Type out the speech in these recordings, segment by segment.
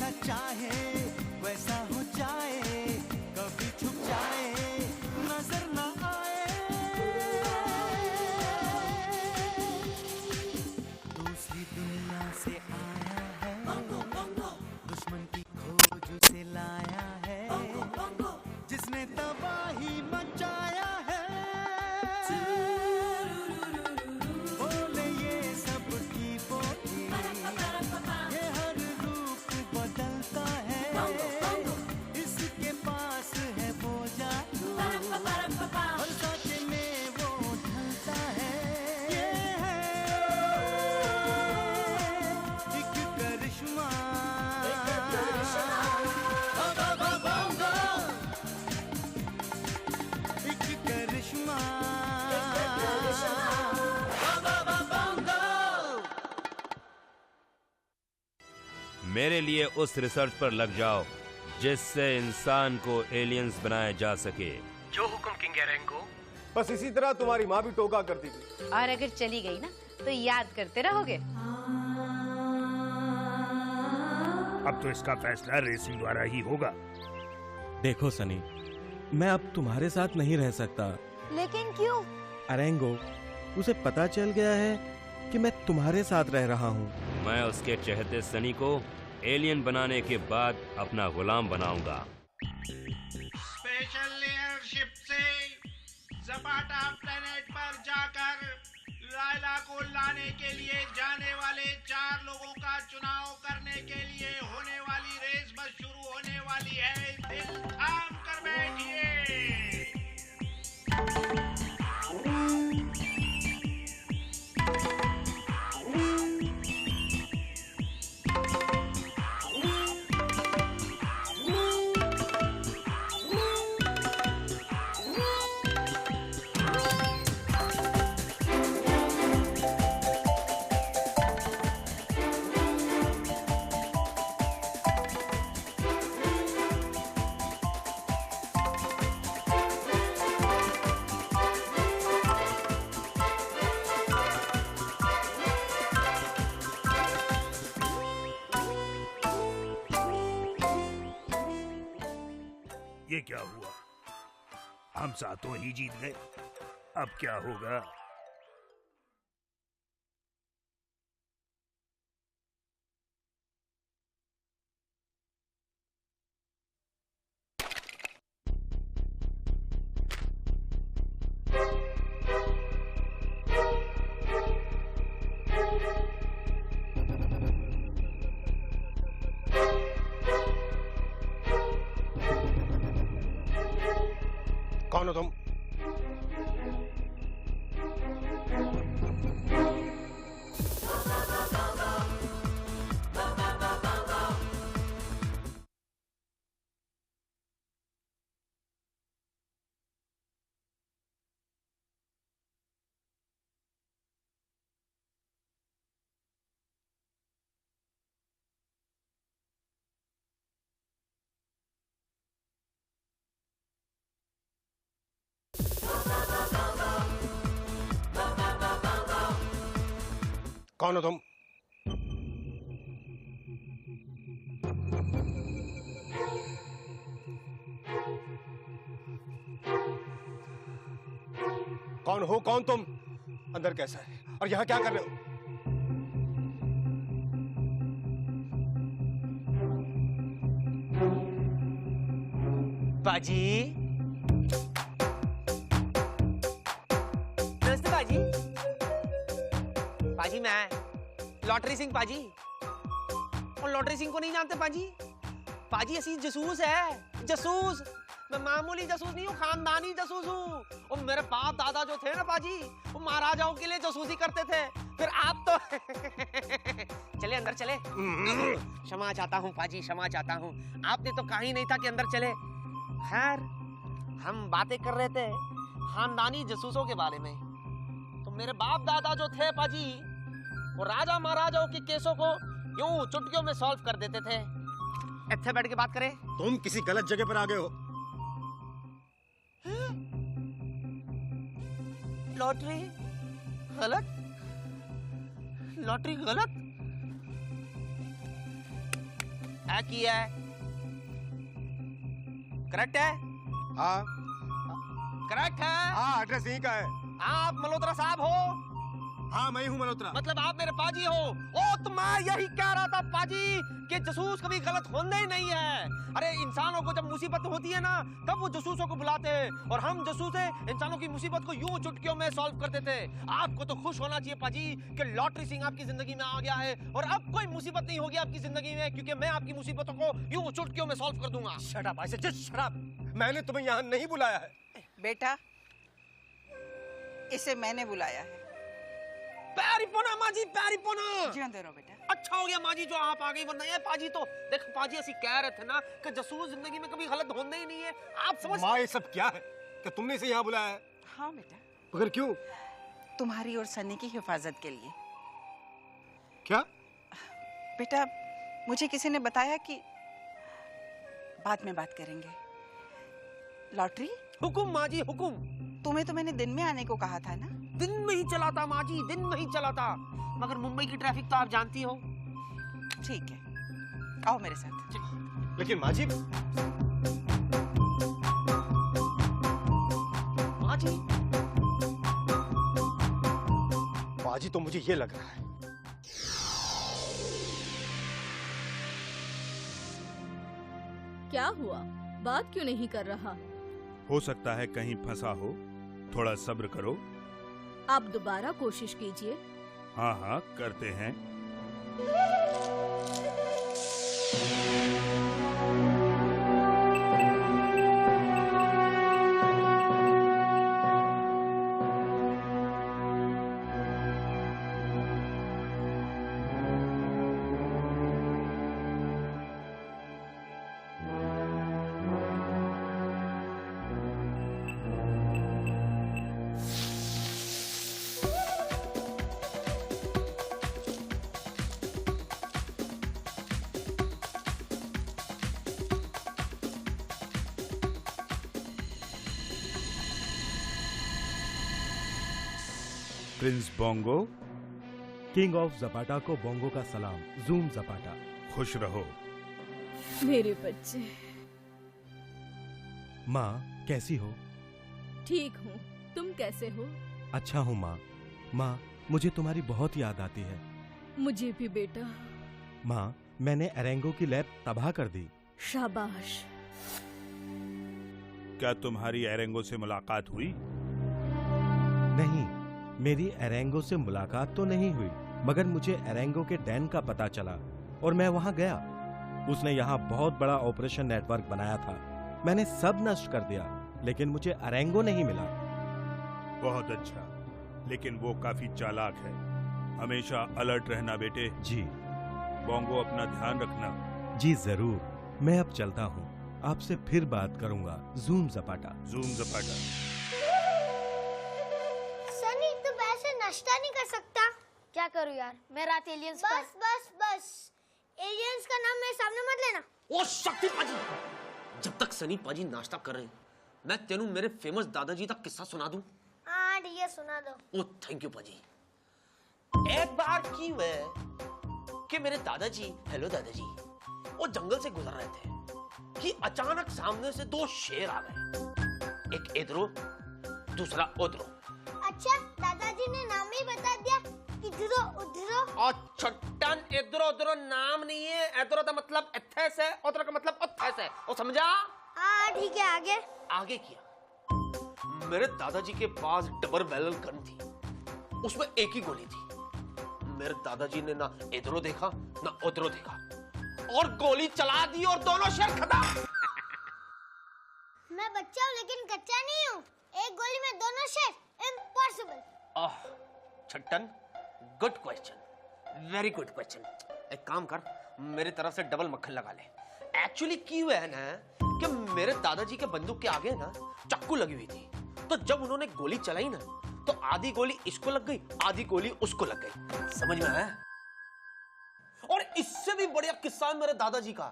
जैसा चाहे वैसा हो जाए, कभी छुप जाए नजर ना आए। दूसरी दुनिया से आया है, दुश्मन की खोज से लाया है, जिसने तबाही मचाया है। बोले ये सब की बोली, ये हर रूप बदलता है, इसके पास है वो जादू, हर साचे में वो ढलता है। ये है एक करिश्मा, एक करिश्मा। मेरे लिए उस रिसर्च पर लग जाओ जिससे इंसान को एलियंस बनाया जा सके। जो हुक्म किंग एरेंगो। बस इसी तरह तुम्हारी माँ भी टोका करती थी। और अगर चली गई ना तो याद करते रहोगे। अब तो इसका फैसला रेसिंग द्वारा ही होगा। देखो सनी, मैं अब तुम्हारे साथ नहीं रह सकता। लेकिन क्यों? अरेंगो, उसे पता चल गया है कि मैं तुम्हारे साथ रह रहा हूँ। मैं उसके चहेते सनी को एलियन बनाने के बाद अपना गुलाम बनाऊंगा। स्पेशल एयरशिप से ज़पाटा प्लेनेट पर जाकर लायला को लाने के लिए जाने वाले 4 लोगों का चुनाव करने के लिए होने वाली रेस बस शुरू होने वाली है। दिल थाम कर बैठिए। ये क्या हुआ? हम सातों ही जीत गए। अब क्या होगा? कौन हो तुम? कौन हो तुम? कौन हो? कौन तुम? अंदर कैसा है और यहाँ क्या कर रहे हो? बाजी, नमस्ते बाजी। पाजी मैं लॉटरी सिंह पाजी। और लॉटरी सिंह को नहीं जानते पाजी? पाजी असी जसूस है, जसूस। मैं मामूली जसूस नहीं हूँ, खानदानी जसूस हूँ। और मेरे बाप दादा जो थे ना पाजी, वो महाराजाओं के लिए जसूसी करते थे। फिर आप तो चले अंदर चले। क्षमा चाहता हूँ पाजी, क्षमा चाहता हूँ। आपने तो कहा ही नहीं था कि अंदर चले। खैर, हम बातें कर रहे थे खानदानी जसूसों के बारे में। तो मेरे बाप दादा जो थे पाजी, वो राजा महाराजाओं के केसों को यूं चुटकियों में सॉल्व कर देते थे। इत्थे बैठ के बात करें। तुम किसी गलत जगह पर आ गए हो। लॉटरी गलत? लॉटरी गलत? है की है, करेक्ट है? हाँ करेक्ट है? हाँ, एड्रेस यहीं का है। आप मल्होत्रा साहब हो? हाँ, मैं हूँ मल्होत्रा। मतलब आप मेरे पाजी हो? ओ तो मैं यही कह रहा था पाजी कि जसूस कभी गलत होने ही नहीं है। अरे इंसानों को जब मुसीबत होती है ना, तब वो जसूसों को बुलाते हैं, और हम जसूस इंसानों की मुसीबत को यूं चुटकियों में सॉल्व कर देते हैं। आपको तो खुश होना चाहिए पाजी कि लॉटरी सिंह आपकी जिंदगी में आ गया है, और अब कोई मुसीबत नहीं होगी आपकी जिंदगी में, क्योंकि मैं आपकी मुसीबतों को यूं चुटकियों में सॉल्व कर दूंगा। शट अप, ऐसे जस्ट शट अप। मैंने तुम्हें यहाँ नहीं बुलाया है। बेटा, इसे मैंने बुलाया है। पैरी पोना माँ जी, पैरी पोना। जिंदे रहो बेटा। अच्छा हो गया माँ जी जो आप आ गई, वरना ये पाजी तो देख, पाजी ऐसी कह रहे थे ना कि जसूस जिंदगी में कभी गलत होने ही नहीं है। आप समझ? माँ, ये सब क्या है? क्या तुमने इसे यहाँ बुलाया है? हाँ बेटा, मगर क्यों? तुम्हारी और सनी की हिफाजत के लिए। क्या? बेटा, मुझे किसी ने बताया कि बाद में बात करेंगे। लॉटरी? हुकुम माँ जी, हुकुम। तुम्हें तो मैंने दिन में आने को कहा था ना? दिन में ही चला था माँ जी, दिन में ही चला था, मगर मुंबई की ट्रैफिक तो आप जानती हो। ठीक है, आओ मेरे साथ। लेकिन माँ जी। माँ जी? माँ जी, तो मुझे ये लग रहा है क्या हुआ, बात क्यों नहीं कर रहा? हो सकता है कहीं फंसा हो, थोड़ा सब्र करो। आप दोबारा कोशिश कीजिए। हाँ हाँ, करते हैं। Prince bongo. किंग ऑफ जपाटा को बोंगो का सलाम। जूम जपाटा। खुश रहो। मेरे बच्चे। माँ, कैसी हो? ठीक हूँ, तुम कैसे हो? अच्छा हूँ माँ। माँ, मुझे तुम्हारी बहुत याद आती है। मुझे भी बेटा। माँ, मैंने एरेंगो की लैब तबाह कर दी। शाबाश। क्या तुम्हारी एरेंगो से मुलाकात हुई? नहीं, मेरी एरेंगो से मुलाकात तो नहीं हुई, मगर मुझे एरेंगो के डैन का पता चला और मैं वहां गया। उसने यहाँ बहुत बड़ा ऑपरेशन नेटवर्क बनाया था। मैंने सब नष्ट कर दिया, लेकिन मुझे एरेंगो नहीं मिला। बहुत अच्छा, लेकिन वो काफी चालाक है। हमेशा अलर्ट रहना बेटे। जी। बोंगो, अपना ध्यान रखना। जी जरूर। मैं अब चलता हूँ, आपसे फिर बात करूंगा। जूम जपाटा। जूम जपाटा। सनी, तुम ऐसे नाश्ता नहीं कर सकता। क्या करूँ यार, मैं रात एलियंस बस बस बस, एलियंस का नाम मेरे सामने मत लेना। ओ शक्ति पाजी, जब तक सनी पाजी नाश्ता कर रहे हैं, मैं तेनू मेरे फेमस दादाजी का किस्सा सुना दूं। हाँ ठीक है, सुना दो। ओ थैंक यू पाजी। एक बार की हुए कि मेरे दादाजी, हेलो दादाजी, वो जंगल से गुजर रहे थे कि अचानक सामने से दो शेर आ गए, एक इधरो दूसरा उधरो। अच्छा, दादाजी ने नाम ही बता दिया, इधरो उधरो। और छट्टन, इधरो उधरो नाम नहीं है। इधरो का मतलब इत्थे से, उधरो का मतलब उत्थे से। ओ समझा? हाँ ठीक है, आगे आगे किया। मेरे दादाजी के पास डबल बैरल गन थी, उसमें एक ही गोली थी। मेरे दादाजी ने ना इधरो देखा ना उधरो देखा और गोली चला दी और दोनों शेर खत्म। मैं बच्चा हूँ लेकिन कच्चा नहीं हूँ। एक गोली में दोनों शेर, impossible. Chhattan, good question, very good question. एक काम कर, मेरी तरफ से डबल मक्खन लगा ले। एक्चुअली की हुआ है ना कि मेरे दादाजी के बंदूक के आगे ना चाकू लगी हुई थी, तो जब उन्होंने गोली चलाई ना तो आधी गोली इसको लग गई, आधी गोली उसको लग गई। समझ में आया? और इससे भी बढ़िया किस्सा मेरे दादाजी का।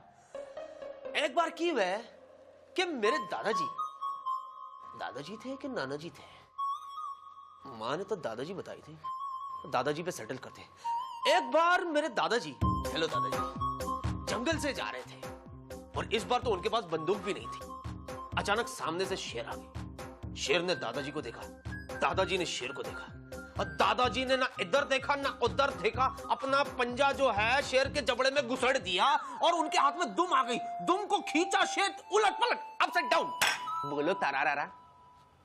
एक बार की हुआ है कि मेरे दादाजी थे कि नाना जी थे, माँ ने तो दादाजी बताई थी, दादाजी पे सेटल करते। एक बार मेरे दादाजी, हेलो दादाजी, जंगल जंगल से जा रहे थे और इस बार तो उनके पास बंदूक भी नहीं थी। अचानक सामने से शेर आ गई। शेर ने दादाजी को देखा, दादाजी ने शेर को देखा और दादाजी ने ना इधर देखा ना उधर देखा, अपना पंजा जो है शेर के जबड़े में घुसड़ दिया और उनके हाथ में दुम आ गई। दुम को खींचा, शेर उलट पलट, अपसाइड डाउन। बोलो तारारारा।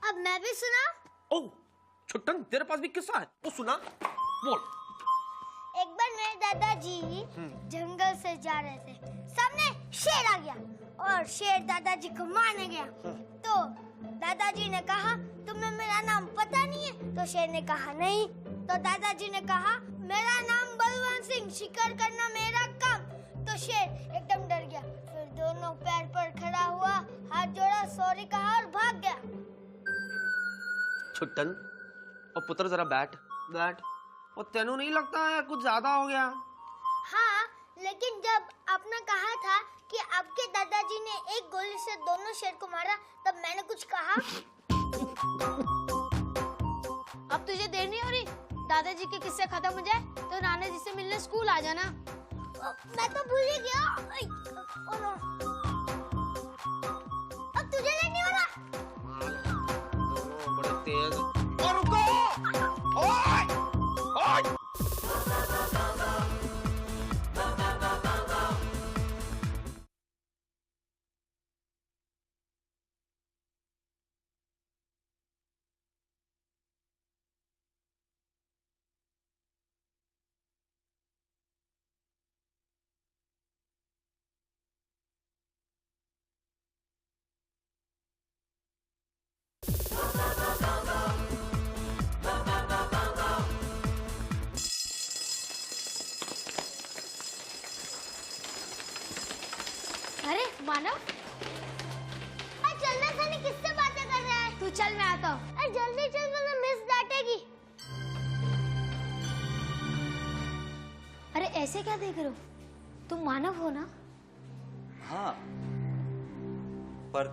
अब मैं भी सुना। ओह छुट्टन, तेरे पास भी किस्सा है, वो सुना। बोल। एक बार मेरे दादाजी जंगल से जा रहे थे, सामने शेर आ गया और शेर दादाजी को मारने गया। तो दादाजी ने कहा, तुम्हें मेरा नाम पता नहीं है? तो शेर ने कहा नहीं। तो दादाजी ने कहा, मेरा नाम बलवंत सिंह, शिकार करना मेरा काम। तो शेर एकदम डर गया, फिर दोनों पैर पर खड़ा हुआ, हाथ जोड़ा, सॉरी कहा और भाग गया। छुट्टन और पुत्र जरा बैठ बैठ। और तेनू नहीं लगता है कुछ ज्यादा हो गया? हाँ, लेकिन जब आपने कहा था कि आपके दादाजी ने एक गोली से दोनों शेर को मारा, तब मैंने कुछ कहा? अब तुझे देर नहीं हो रही? दादाजी के किस्से खत्म हो जाए तो नाना जी से मिलने स्कूल आ जाना। मैं तो भूल ही गया। अब तुझे लेट नहीं हो रहा? बड़े तेज। और रुको! ओए! ओए! अरे मानव, चलना सनी, किससे बातें कर रहा है? तू चल, मैं आता हूँ। अरे जल्दी चल वरना मिस डांटेगी। अरे ऐसे क्या देख रहे हो? तुम मानव हो ना? हाँ, पर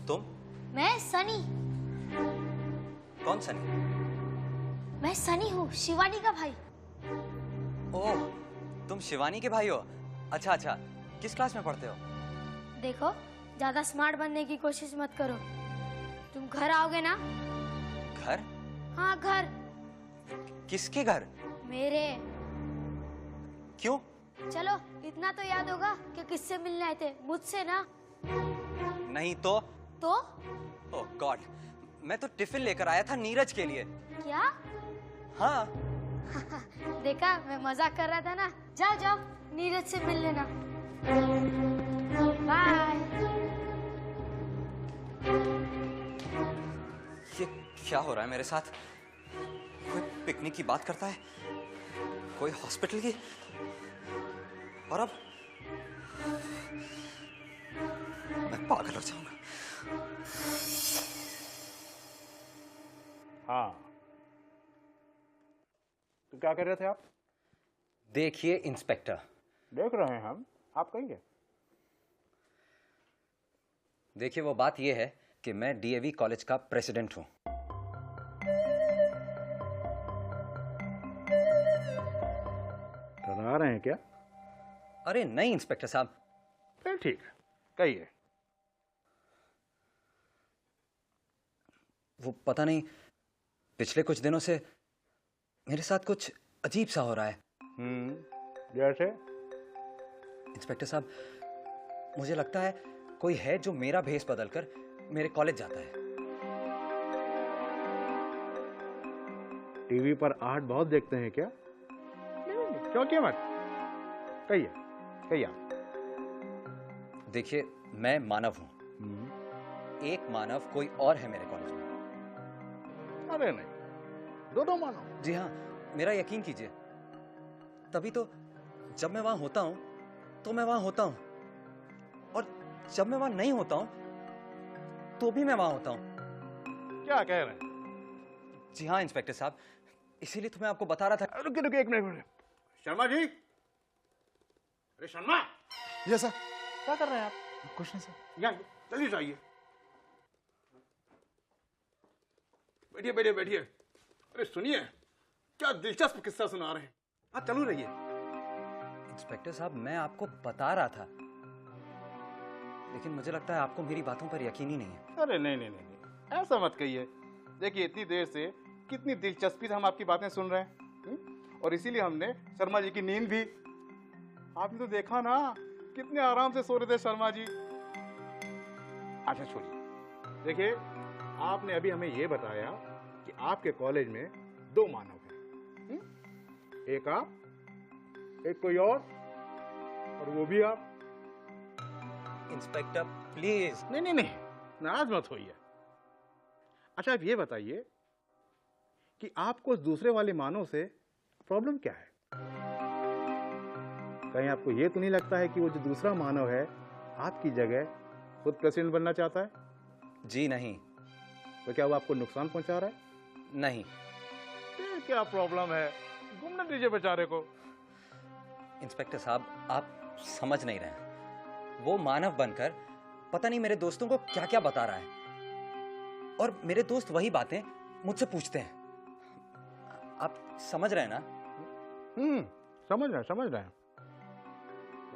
तुम? मैं सनी। कौन सनी? मैं सनी हूँ, शिवानी का भाई। ओह, तुम शिवानी के भाई हो? अच्छा अच्छा, किस क्लास में पढ़ते हो? देखो, ज्यादा स्मार्ट बनने की कोशिश मत करो। तुम घर आओगे ना? घर? हाँ घर। किसके घर? मेरे। क्यों? चलो, इतना तो याद होगा कि किससे मिलने आए थे, मुझसे ना? नहीं तो? तो? ओह गॉड, मैं तो टिफिन लेकर आया था नीरज के लिए। क्या? हाँ। देखा, मैं मजाक कर रहा था ना। जाओ जाओ, नीरज से मिल लेना। बाय। ये क्या हो रहा है मेरे साथ? कोई पिकनिक की बात करता है, कोई हॉस्पिटल की, और अब मैं पागल हो जाऊंगा। हाँ, तो क्या कर रहे थे आप? देखिए इंस्पेक्टर। देख रहे हैं हम, आप कहिए। देखिए, वो बात ये है कि मैं डीएवी कॉलेज का प्रेसिडेंट हूं। डरा रहे हैं क्या? अरे नहीं इंस्पेक्टर साहब। फिर ठीक है, कहिए। वो पता नहीं, पिछले कुछ दिनों से मेरे साथ कुछ अजीब सा हो रहा है। जैसे? इंस्पेक्टर साहब, मुझे लगता है कोई है जो मेरा भेष बदलकर मेरे कॉलेज जाता है। टीवी पर आर्ट बहुत देखते हैं क्या? नहीं, क्यों क्या मत? कहिए, कहिए आप। देखिए, मैं मानव हूं। एक मानव कोई और है मेरे कॉलेज में। अरे नहीं, दोनों मानव। जी हाँ, मेरा यकीन कीजिए। तभी तो जब मैं वहां होता हूं तो मैं वहां होता हूं, और जब मैं वहां नहीं होता हूं तो भी मैं वहां होता हूं। क्या कह रहे हैं? जी हाँ इंस्पेक्टर साहब, इसीलिए तो मैं आपको बता रहा था। रुकिए रुकिए, एक मिनट। शर्मा जी, अरे शर्मा। Yes sir. क्या कर रहे हैं आप? कुछ नहीं सर। यहाँ जल्दी से आइए। बैठिए बैठिए बैठिए। अरे सुनिए, क्या दिलचस्प किस्सा सुना रहे हैं। हाँ चलू रहिए। इंस्पेक्टर साहब, मैं आपको बता रहा था, लेकिन मुझे लगता है आपको मेरी बातों पर यकीन ही नहीं है। अरे नहीं नहीं नहीं नहीं, ऐसा मत कहिए। देखिए, इतनी देर से कितनी दिलचस्पी से हम आपकी बातें सुन रहे हैं, और इसीलिए हमने शर्मा जी की नींद भी, आपने तो देखा ना कितने आराम से सो रहे थे शर्मा जी। अच्छा छोड़िए, देखिए आपने अभी हमें ये बताया कि आपके कॉलेज में 2 मानव हैं, एक आप, एक कोई और वो भी आप। Inspector please. नहीं नहीं नहीं, नाराज मत होइए। अच्छा आप ये बताइए कि आपको उस दूसरे वाले मानव से प्रॉब्लम क्या है? कहीं आपको ये तो नहीं लगता है कि वो जो दूसरा मानव है आपकी जगह खुद प्रेसिडेंट बनना चाहता है? जी नहीं। तो क्या वो आपको नुकसान पहुंचा रहा है? नहीं। फिर क्या प्रॉब्लम है? घूमने दीजिए बेचारे को। इंस्पेक्टर साहब, आप समझ नहीं रहे। वो मानव बनकर पता नहीं मेरे दोस्तों को क्या क्या बता रहा है, और मेरे दोस्त वही बातें मुझसे पूछते हैं। आप समझ रहे हैं ना? समझ रहे हैं।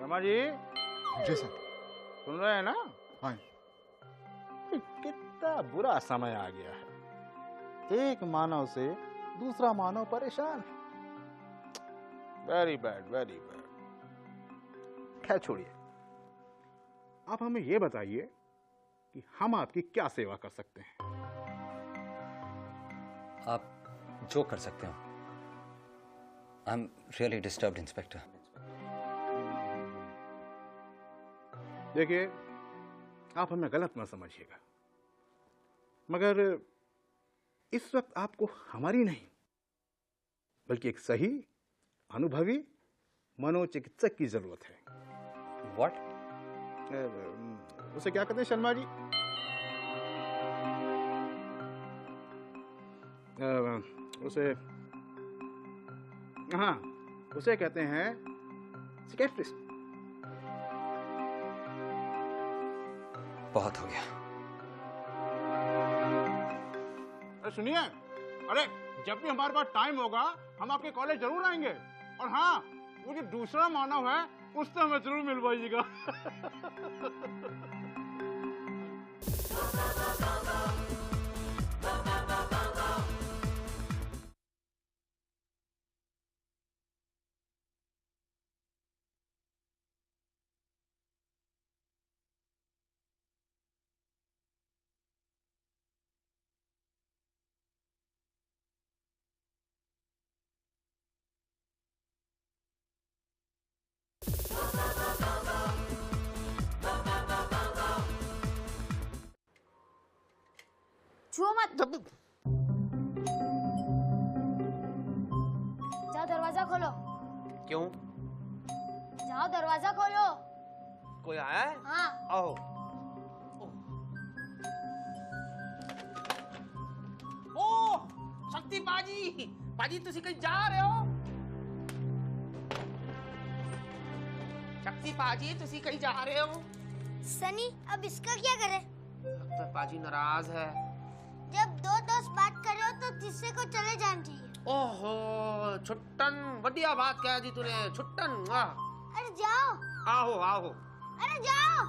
रमा जी। जी सर। सुन रहे हैं ना? हाँ। कितना बुरा समय आ गया है, एक मानव से दूसरा मानव परेशान। Very bad, very bad. खैर छोड़िए, आप हमें यह बताइए कि हम आपकी क्या सेवा कर सकते हैं? आप जो कर सकते हो। I am really disturbed inspector. देखिए, आप हमें गलत न समझिएगा, मगर इस वक्त आपको हमारी नहीं बल्कि एक सही अनुभवी मनोचिकित्सक की जरूरत है। What? उसे क्या कहते हैं शर्मा जी? उसे, हाँ, उसे कहते हैं साइकियाट्रिस्ट। बहुत हो गया। अरे सुनिए, अरे जब भी हमारे पास टाइम होगा हम आपके कॉलेज जरूर आएंगे, और हाँ, वो जो दूसरा मानव है उससे हमें जरूर मिलवाइएगा। छुओ मत। जाओ दरवाजा खोलो। क्यों? जाओ दरवाजा खोलो। कोई आया है? हाँ। आओ। ओ, शक्ति पाजी, पाजी तुसी कहीं जा रहे हो? शक्ति पाजी तुसी कहीं जा रहे हो? सनी, अब इसका क्या करें? लगता है पाजी नाराज है। जब 2 दोस्त बात कर रहे हो तो तीसरे को चले जाना चाहिए। ओहो, छुट्टन, बढ़िया बात कह दी तूने, छुट्टन। अरे जाओ। आओ आओ। अरे जाओ।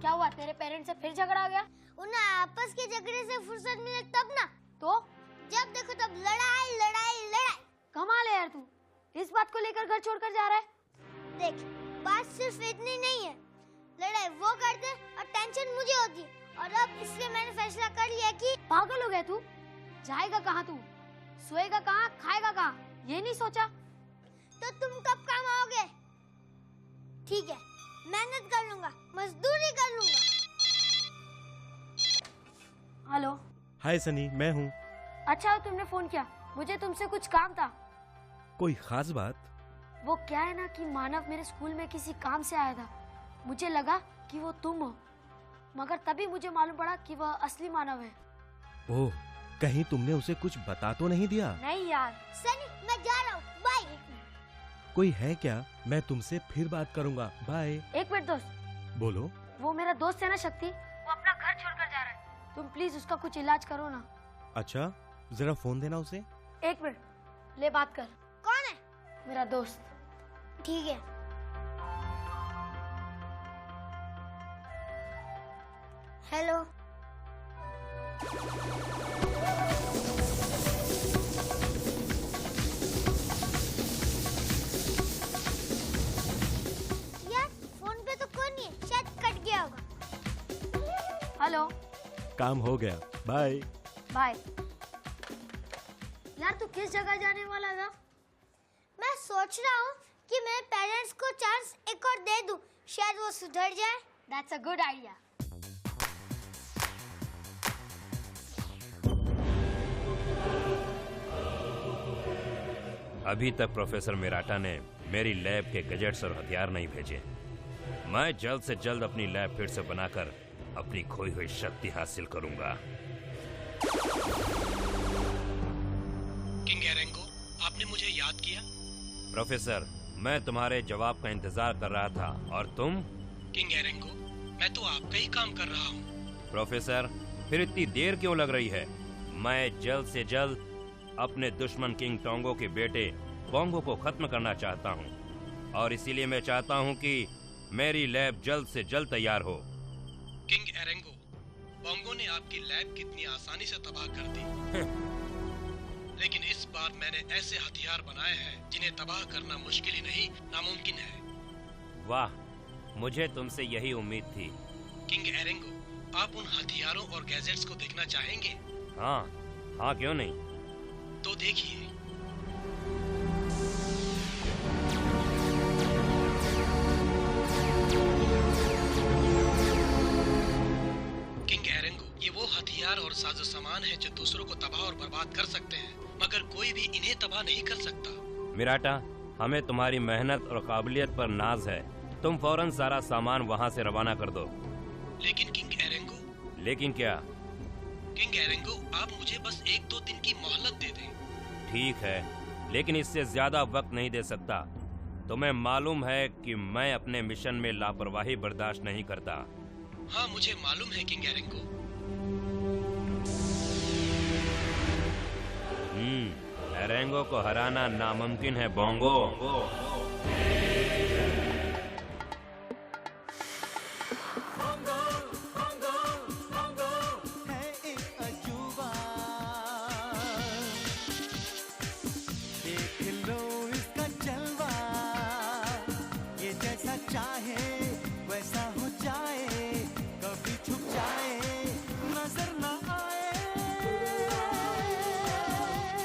क्या हुआ, तेरे पेरेंट्स से फिर झगड़ा आ गया? उन्हें आपस के झगड़े से फुर्सत मिले तब ना। तो जब देखो तब लड़ाई लड़ाई लड़ाई। कमाल है यार, तू इस बात को लेकर घर छोड़कर जा रहा है। देख, बात सिर्फ इतनी नहीं है, लड़ाई वो करते और टेंशन मुझे होती, और अब इसलिए मैंने फैसला कर लिया कि पागल हो गया तू? जाएगा कहाँ तू? सोएगा कहाँ, खाएगा कहाँ, ये नहीं सोचा? तो तुम कब काम आओगे? ठीक है, मेहनत कर लूंगा, मजदूरी कर लूंगा। हेलो। हाय सनी, मैं हूँ। अच्छा तुमने फोन किया, मुझे तुमसे कुछ काम था। कोई खास बात? वो क्या है ना कि मानव मेरे स्कूल में किसी काम से आया था, मुझे लगा कि वो तुम हो, मगर तभी मुझे मालूम पड़ा कि वह असली मानव है। ओह, कहीं तुमने उसे कुछ बता तो नहीं दिया? नहीं यार। सनी, मैं जा रहा हूँ, बाय। कोई है क्या? मैं तुमसे फिर बात करूंगा, बाय। एक मिनट दोस्त। बोलो। वो मेरा दोस्त है ना शक्ति, वो अपना घर छोड़कर जा रहा है, तुम प्लीज उसका कुछ इलाज करो ना। अच्छा, जरा फोन देना उसे। एक मिनट। ले बात कर। कौन है? मेरा दोस्त। ठीक है। हेलो। यार फोन पे तो कोई नहीं है, शायद कट गया होगा। हेलो। काम हो गया, बाय। बाय। यार तू किस जगह जाने वाला था? मैं सोच रहा हूँ कि मेरे पेरेंट्स को चांस एक और दे दूँ, शायद वो सुधर जाए। That's a good idea. अभी तक प्रोफेसर मिराटा ने मेरी लैब के गैजेट्स और हथियार नहीं भेजे। मैं जल्द से जल्द अपनी लैब फिर से बनाकर अपनी खोई हुई शक्ति हासिल करूंगा। किंग एरेंगो, आपने मुझे याद किया? प्रोफेसर, मैं तुम्हारे जवाब का इंतजार कर रहा था। और तुम? किंग एरेंगो, मैं तो आपका ही काम कर रहा हूँ। प्रोफेसर, फिर इतनी देर क्यों लग रही है? मैं जल्द से जल्द अपने दुश्मन किंग टोंगो के बेटे बोंगो को खत्म करना चाहता हूँ, और इसीलिए मैं चाहता हूँ कि मेरी लैब जल्द से जल्द तैयार हो। किंग एरेंगो, बोंगो ने आपकी लैब कितनी आसानी से तबाह कर दी। लेकिन इस बार मैंने ऐसे हथियार बनाए हैं जिन्हें तबाह करना मुश्किल ही नहीं, नामुमकिन है। वाह, मुझे तुमसे यही उम्मीद थी। किंग एरेंगो, आप उन हथियारों और गैजेट्स को देखना चाहेंगे? हाँ, क्यों नहीं। तो देखिए। किंग एरेंगो, ये वो हथियार और साजो सामान है जो दूसरों को तबाह और बर्बाद कर सकते हैं, मगर कोई भी इन्हें तबाह नहीं कर सकता। मिराटा, हमें तुम्हारी मेहनत और काबिलियत पर नाज है। तुम फौरन सारा सामान वहाँ से रवाना कर दो। लेकिन किंग एरेंगो। लेकिन क्या? किंग एरेंगो, आप मुझे बस 1-2 दिन की मोहलत दे दें। ठीक है, लेकिन इससे ज्यादा वक्त नहीं दे सकता। तुम्हें मालूम है कि मैं अपने मिशन में लापरवाही बर्दाश्त नहीं करता। हाँ, मुझे मालूम है किंग एरेंगो। एरेंगो को हराना नामुमकिन है बोंगो। देख लो इसका जलवा, ये जैसा चाहे